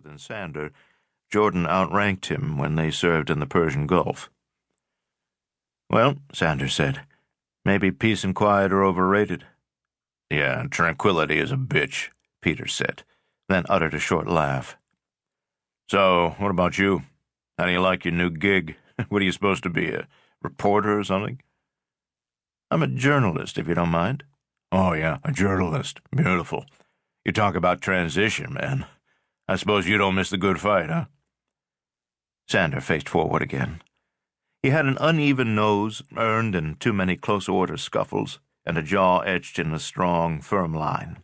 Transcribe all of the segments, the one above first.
than Sandor, Jordan outranked him when they served in the Persian Gulf. "Well," Sandor said, "maybe peace and quiet are overrated." "Yeah, tranquility is a bitch," Peters said, then uttered a short laugh. "So, what about you? How do you like your new gig? What are you supposed to be, a reporter or something?" "I'm a journalist, if you don't mind." "Oh, yeah, a journalist. Beautiful. You talk about transition, man. I suppose you don't miss the good fight, huh?" Sandor faced forward again. He had an uneven nose, earned in too many close-order scuffles, and a jaw etched in a strong, firm line.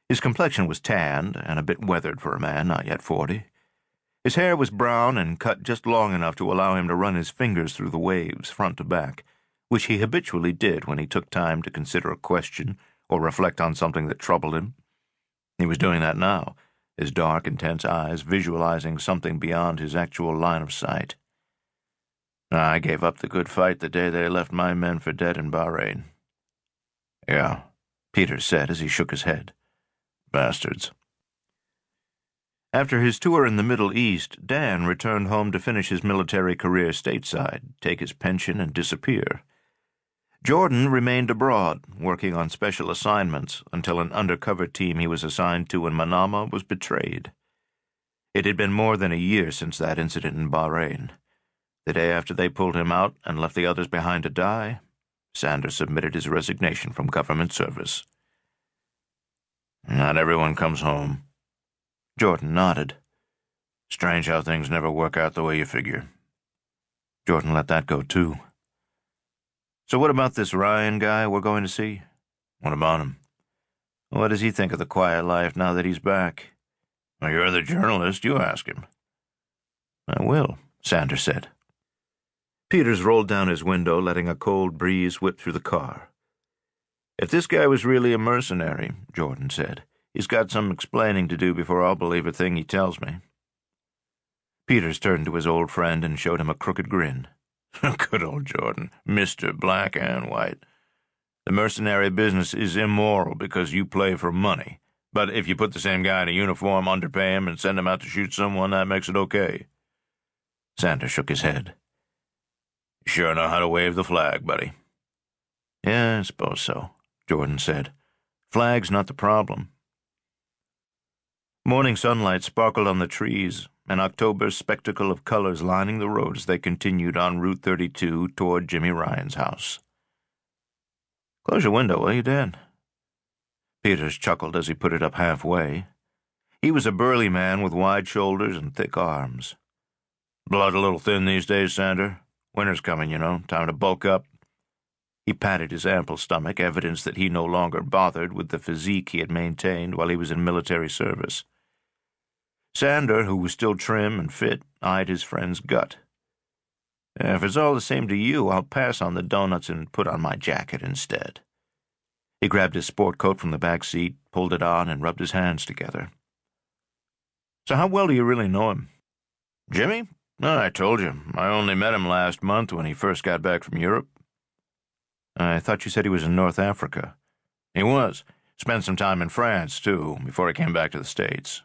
His complexion was tanned and a bit weathered for a man not yet 40. His hair was brown and cut just long enough to allow him to run his fingers through the waves, front to back, which he habitually did when he took time to consider a question or reflect on something that troubled him. He was doing that now, his dark, intense eyes visualizing something beyond his actual line of sight. "I gave up the good fight the day they left my men for dead in Bahrain." "Yeah," Peters said as he shook his head. "Bastards." After his tour in the Middle East, Dan returned home to finish his military career stateside, take his pension, and disappear. Jordan remained abroad, working on special assignments until an undercover team he was assigned to in Manama was betrayed. It had been more than a year since that incident in Bahrain. The day after they pulled him out and left the others behind to die, Sandor submitted his resignation from government service. "Not everyone comes home." Jordan nodded. "Strange how things never work out the way you figure." Jordan let that go, too. "So what about this Ryan guy we're going to see?" "What about him?" "What does he think of the quiet life now that he's back?" "Well, you're the journalist. You ask him." "I will," Sandor said. Peters rolled down his window, letting a cold breeze whip through the car. "If this guy was really a mercenary," Jordan said, "he's got some explaining to do before I'll believe a thing he tells me." Peters turned to his old friend and showed him a crooked grin. "Good old Jordan, Mr. Black and White. The mercenary business is immoral because you play for money, but if you put the same guy in a uniform, underpay him, and send him out to shoot someone, that makes it okay." Sandor shook his head. "You sure know how to wave the flag, buddy." "Yeah, I suppose so," Jordan said. "Flag's not the problem." Morning sunlight sparkled on the trees, an October's spectacle of colors lining the road as they continued on Route 32 toward Jimmy Ryan's house. "Close your window, will you, Dan?" Peters chuckled as he put it up halfway. He was a burly man with wide shoulders and thick arms. "Blood a little thin these days, Sandor. Winter's coming, you know. Time to bulk up." He patted his ample stomach, evidence that he no longer bothered with the physique he had maintained while he was in military service. Sandor, who was still trim and fit, eyed his friend's gut. "If it's all the same to you, I'll pass on the donuts and put on my jacket instead." He grabbed his sport coat from the back seat, pulled it on, and rubbed his hands together. "So how well do you really know him?" "Jimmy? Oh, I told you. I only met him last month when he first got back from Europe." "I thought you said he was in North Africa." "He was. Spent some time in France, too, before he came back to the States."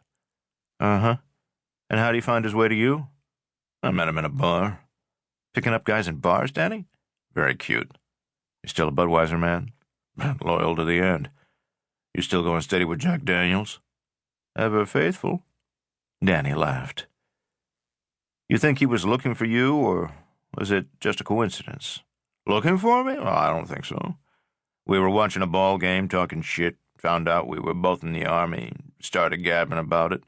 "Uh-huh. And how did he find his way to you?" "I met him in a bar." "Picking up guys in bars, Danny?" "Very cute." "You still a Budweiser man?" "Loyal to the end." "You still going steady with Jack Daniels?" "Ever faithful." Danny laughed. "You think he was looking for you, or was it just a coincidence?" "Looking for me? Oh, I don't think so. We were watching a ball game, talking shit, found out we were both in the Army, started gabbing about it.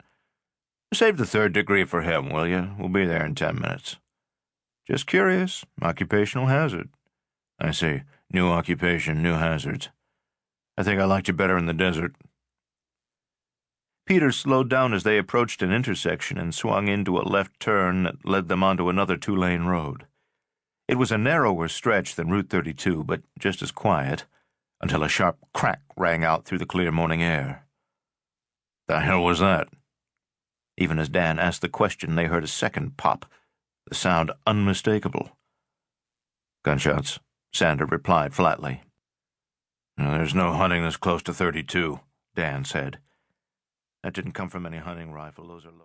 Save the third degree for him, will you? We'll be there in 10 minutes. "Just curious. Occupational hazard." "I see. New occupation, new hazards. I think I liked you better in the desert." Peters slowed down as they approached an intersection and swung into a left turn that led them onto another two-lane road. It was a narrower stretch than Route 32, but just as quiet, until a sharp crack rang out through the clear morning air. "The hell was that?" Even as Dan asked the question, they heard a second pop, the sound unmistakable. "Gunshots," Sandor replied flatly. "There's no hunting this close to 32, Dan said. "That didn't come from any hunting rifle. Those are low."